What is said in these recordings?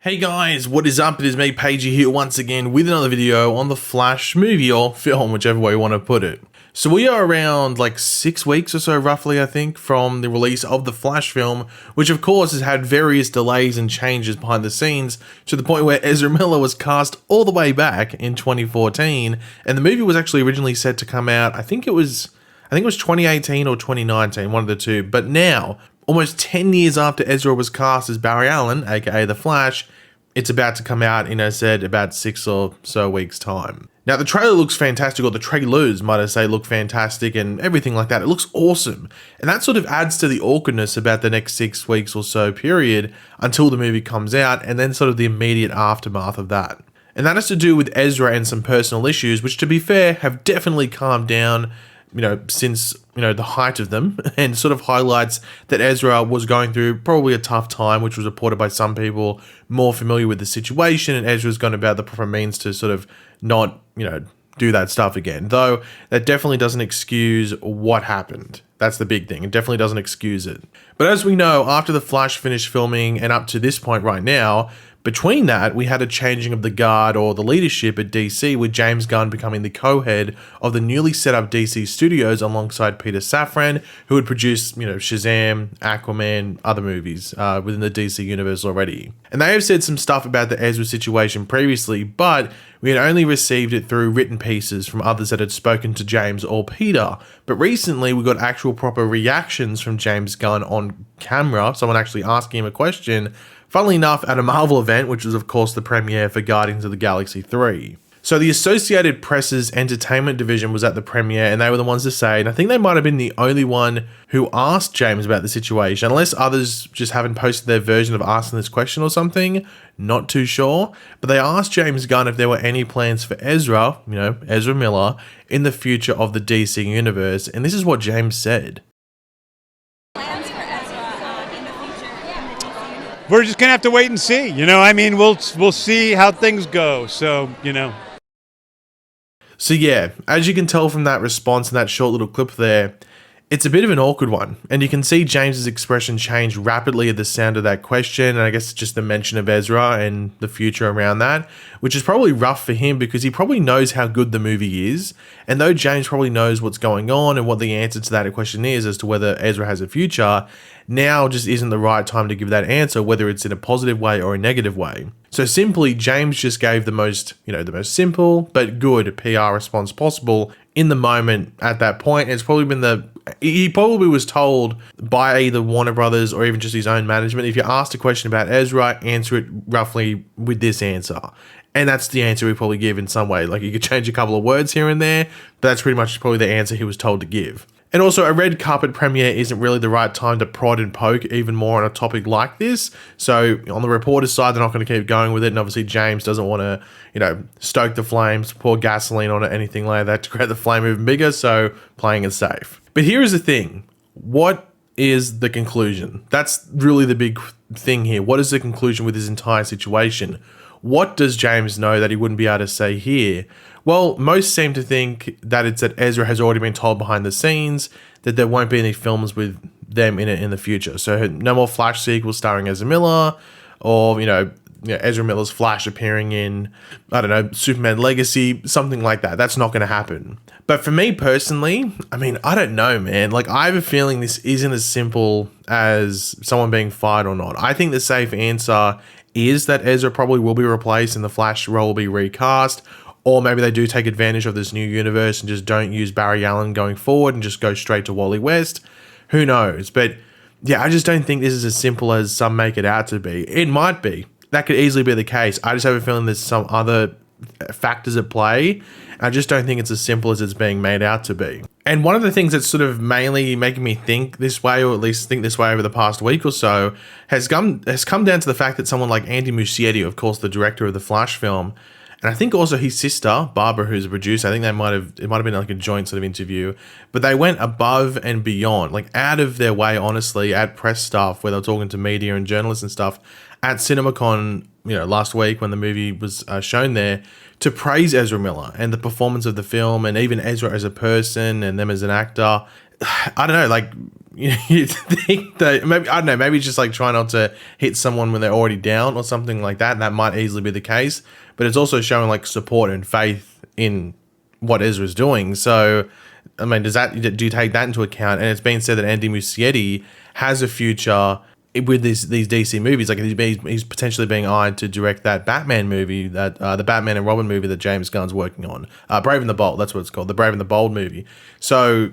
Hey guys, what is up? It is me, Pagey, here once again with another video on the Flash movie or film, whichever way you want to put it. So we are around like 6 weeks or so roughly, I think, from the release of the Flash film, which of course has had various delays and changes behind the scenes to the point where Ezra Miller was cast all the way back in 2014, and the movie was actually originally set to come out, I think it was 2018 or 2019, one of the two, but now, almost 10 years after Ezra was cast as Barry Allen, aka The Flash, it's about to come out in, as I said, about 6 or so weeks' time. Now, the trailer looks fantastic, or the trailers, might I say, look fantastic and everything like that. It looks awesome. And that sort of adds to the awkwardness about the next 6 weeks or so period until the movie comes out, and then sort of the immediate aftermath of that. And that has to do with Ezra and some personal issues, which, to be fair, have definitely calmed down since, the height of them, and sort of highlights that Ezra was going through probably a tough time, which was reported by some people more familiar with the situation, and Ezra's gone about the proper means to sort of not, do that stuff again. Though, that definitely doesn't excuse what happened. That's the big thing. It definitely doesn't excuse it. But as we know, after the Flash finished filming and up to this point right now, between that, we had a changing of the guard or the leadership at DC, with James Gunn becoming the co-head of the newly set up DC Studios alongside Peter Safran, who had produced, Shazam, Aquaman, other movies within the DC universe already. And they have said some stuff about the Ezra situation previously, but we had only received it through written pieces from others that had spoken to James or Peter. But recently, we got actual proper reactions from James Gunn on camera, someone actually asking him a question, funnily enough, at a Marvel event, which was of course the premiere for Guardians of the Galaxy 3. So the Associated Press's entertainment division was at the premiere, and they were the ones to say, and I think they might have been the only one who asked James about the situation, unless others just haven't posted their version of asking this question or something, not too sure. But they asked James Gunn if there were any plans for Ezra, Ezra Miller, in the future of the DC universe, and this is what James said. We're just gonna have to wait and see. We'll see how things go. So. So yeah, as you can tell from that response and that short little clip there, it's a bit of an awkward one. And you can see James's expression change rapidly at the sound of that question, and I guess just the mention of Ezra and the future around that, which is probably rough for him because he probably knows how good the movie is. And though James probably knows what's going on and what the answer to that question is as to whether Ezra has a future, now just isn't the right time to give that answer, whether it's in a positive way or a negative way. So simply, James just gave the most simple but good PR response possible in the moment at that point. It's probably he probably was told by either Warner Brothers or even just his own management, if you asked a question about Ezra, answer it roughly with this answer. And that's the answer he probably give in some way. Like, you could change a couple of words here and there, but that's pretty much probably the answer he was told to give. And also, a red carpet premiere isn't really the right time to prod and poke even more on a topic like this. So on the reporter's side, they're not going to keep going with it. And obviously, James doesn't want to, stoke the flames, pour gasoline on it, anything like that to create the flame even bigger. So playing it safe. But here is the thing. What is the conclusion? That's really the big thing here. What is the conclusion with this entire situation? What does James know that he wouldn't be able to say here? Well, most seem to think that it's that Ezra has already been told behind the scenes that there won't be any films with them in it in the future. So no more Flash sequels starring Ezra Miller, or, Ezra Miller's Flash appearing in, Superman Legacy, something like that. That's not going to happen. But for me personally, I don't know, man. Like, I have a feeling this isn't as simple as someone being fired or not. I think the safe answer is that Ezra probably will be replaced and the Flash role will be recast, or maybe they do take advantage of this new universe and just don't use Barry Allen going forward and just go straight to Wally West. Who knows? But yeah, I just don't think this is as simple as some make it out to be. It might be. That could easily be the case. I just have a feeling there's some other factors at play. I just don't think it's as simple as it's being made out to be. And one of the things that's sort of mainly making me think this way, or at least think this way over the past week or so, has come down to the fact that someone like Andy Muschietti, of course, the director of the Flash film, and I think also his sister, Barbara, who's a producer, I think it might have been like a joint sort of interview, but they went above and beyond, like out of their way, honestly, at press stuff where they were talking to media and journalists and stuff at CinemaCon, last week when the movie was shown there, to praise Ezra Miller and the performance of the film, and even Ezra as a person and them as an actor. I don't know, like, you think that maybe, I don't know, maybe it's just like trying not to hit someone when they're already down or something like that. And that might easily be the case, but it's also showing like support and faith in what Ezra's doing. So, I mean, do you take that into account? And it's been said that Andy Muschietti has a future with these DC movies. Like he's potentially being eyed to direct that Batman movie, that the Batman and Robin movie that James Gunn's working on, Brave and the Bold. That's what it's called, the Brave and the Bold movie. So,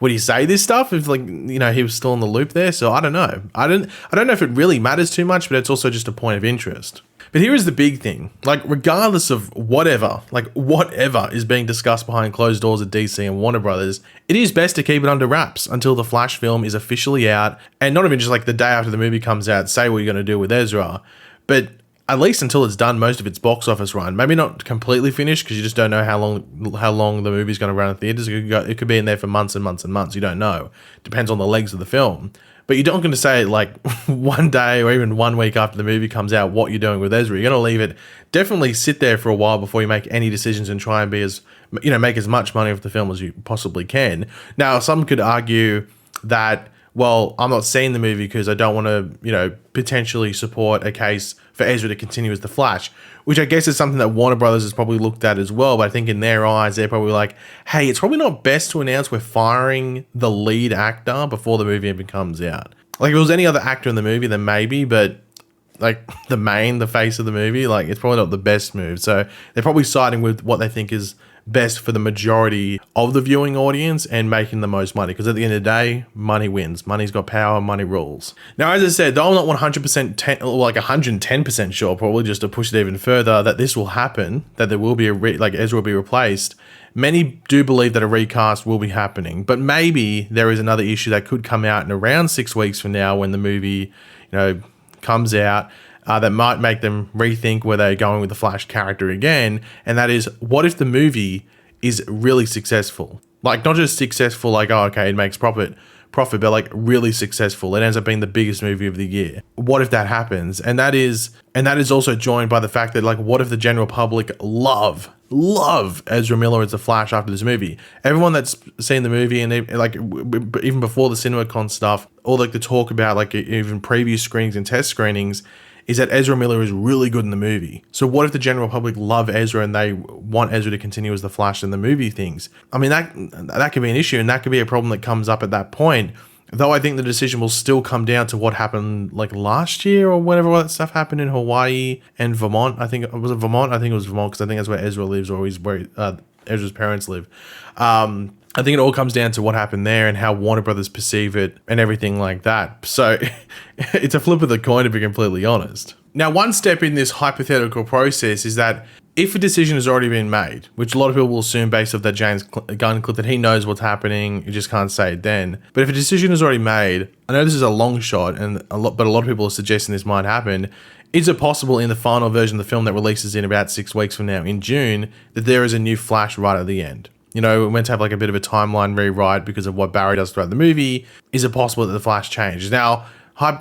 would he say this stuff if he was still in the loop there? So I don't know. I don't know if it really matters too much, but it's also just a point of interest. But here is the big thing. Like, regardless of whatever is being discussed behind closed doors at DC and Warner Brothers, it is best to keep it under wraps until the Flash film is officially out, and not even just like the day after the movie comes out, say what you're going to do with Ezra, but at least until it's done most of its box office run. Maybe not completely finished, because you just don't know how long the movie's going to run in theaters. It could be in there for months and months and months. You don't know. Depends on the legs of the film. But you're not going to say like one day or even 1 week after the movie comes out what you're doing with Ezra. You're going to leave it, definitely sit there for a while before you make any decisions and try and be make as much money off the film as you possibly can. Now, some could argue that, well, I'm not seeing the movie because I don't want to, potentially support a case for Ezra to continue as the Flash, which I guess is something that Warner Brothers has probably looked at as well. But I think in their eyes, they're probably like, hey, it's probably not best to announce we're firing the lead actor before the movie even comes out. Like, if it was any other actor in the movie, then maybe, but like the face of the movie, like, it's probably not the best move. So they're probably siding with what they think is best for the majority of the viewing audience and making the most money, because at the end of the day, money wins. Money's got power, money rules. Now, as I said, though I'm not 110% sure, probably just to push it even further, that this will happen, that there will be Ezra will be replaced. Many do believe that a recast will be happening, but maybe there is another issue that could come out in around 6 weeks from now when the movie, comes out, that might make them rethink where they're going with the Flash character again. And that is, what if the movie is really successful? Like, not just successful, like, oh, okay, it makes profit, but like really successful. It ends up being the biggest movie of the year. What if that happens? And that is also joined by the fact that, like, what if the general public love Ezra Miller as the Flash after this movie? Everyone that's seen the movie, and even before the CinemaCon stuff, or like the talk about like even preview screenings and test screenings, is that Ezra Miller is really good in the movie. So what if the general public love Ezra and they want Ezra to continue as the Flash in the movie things? I mean, that could be an issue, and that could be a problem that comes up at that point. Though I think the decision will still come down to what happened like last year or whenever all that stuff happened in Hawaii and Vermont. I think it was Vermont because I think that's where Ezra lives, or where Ezra's parents live. I think it all comes down to what happened there and how Warner Brothers perceive it and everything like that. So it's a flip of the coin, to be completely honest. Now, one step in this hypothetical process is that if a decision has already been made, which a lot of people will assume based off that James Gunn clip that he knows what's happening, you just can't say it then. But if a decision is already made, I know this is a long shot, but a lot of people are suggesting this might happen. Is it possible in the final version of the film that releases in about 6 weeks from now in June that there is a new Flash right at the end? We're meant to have like a bit of a timeline rewrite because of what Barry does throughout the movie. Is it possible that the Flash changes? Now,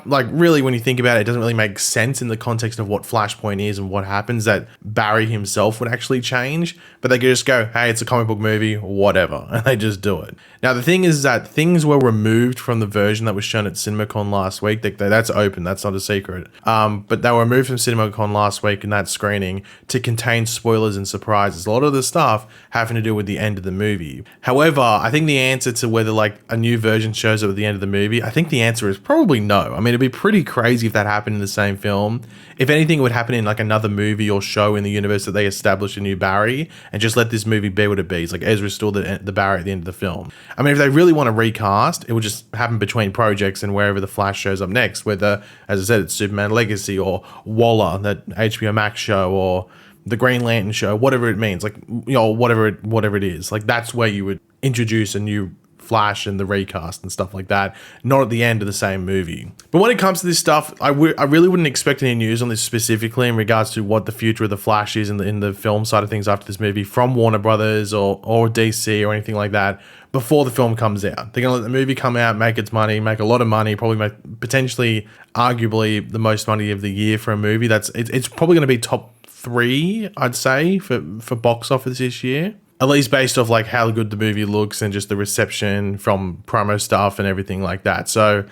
like, really, when you think about it, it doesn't really make sense in the context of what Flashpoint is and what happens, that Barry himself would actually change, but they could just go, hey, it's a comic book movie, whatever, and they just do it. Now, the thing is that things were removed from the version that was shown at CinemaCon last week. That's open, that's not a secret. But they were removed from CinemaCon last week in that screening to contain spoilers and surprises. A lot of the stuff having to do with the end of the movie. However, I think the answer to whether like a new version shows up at the end of the movie, I think the answer is probably no. I mean, it'd be pretty crazy if that happened in the same film. If anything, it would happen in like another movie or show in the universe that they establish a new Barry and just let this movie be what it be. It's like Ezra's still the Barry at the end of the film. I mean, if they really want to recast, it would just happen between projects and wherever the Flash shows up next, whether, as I said, it's Superman Legacy or Waller, that HBO Max show, or the Green Lantern show, whatever it means, like, whatever it is. Like, that's where you would introduce a new Flash and the recast and stuff like that, not at the end of the same movie. But when it comes to this stuff, I really wouldn't expect any news on this specifically in regards to what the future of the Flash is in the film side of things after this movie from Warner Brothers or DC or anything like that before the film comes out. They're going to let the movie come out, make its money, make a lot of money, probably make potentially, arguably, the most money of the year for a movie. It's probably going to be top 3, I'd say, for box office this year. At least based off like how good the movie looks and just the reception from promo stuff and everything like that. So,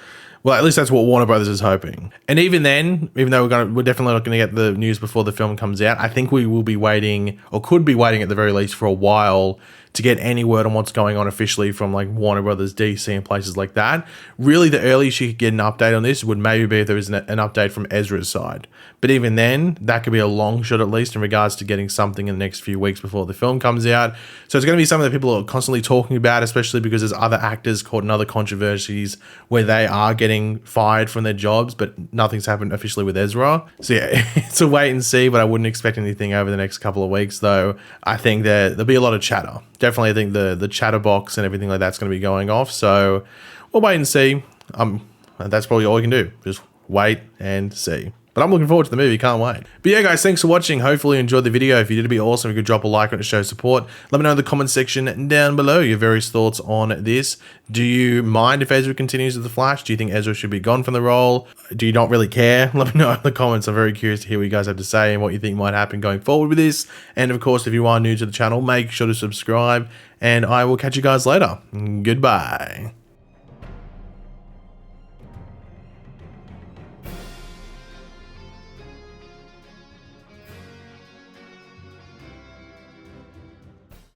well, at least that's what Warner Brothers is hoping. And even then, even though we're definitely not going to get the news before the film comes out, I think we will be waiting, or could be waiting at the very least, for a while to get any word on what's going on officially from like Warner Brothers, DC, and places like that. Really, the earliest you could get an update on this would maybe be if there was an update from Ezra's side. But even then, that could be a long shot at least in regards to getting something in the next few weeks before the film comes out. So it's going to be something that people are constantly talking about, especially because there's other actors caught in other controversies where they are getting fired from their jobs, but nothing's happened officially with Ezra. So yeah, it's a wait and see, but I wouldn't expect anything over the next couple of weeks, though. I think there'll be a lot of chatter. Definitely, I think the chatterbox and everything like that's going to be going off. So we'll wait and see. That's probably all you can do. Just wait and see. But I'm looking forward to the movie, can't wait. But yeah, guys, thanks for watching. Hopefully you enjoyed the video. If you did, it'd be awesome if you could drop a like on it to show support. Let me know in the comment section down below your various thoughts on this. Do you mind if Ezra continues with The Flash? Do you think Ezra should be gone from the role? Do you not really care? Let me know in the comments. I'm very curious to hear what you guys have to say and what you think might happen going forward with this. And of course, if you are new to the channel, make sure to subscribe. And I will catch you guys later. Goodbye.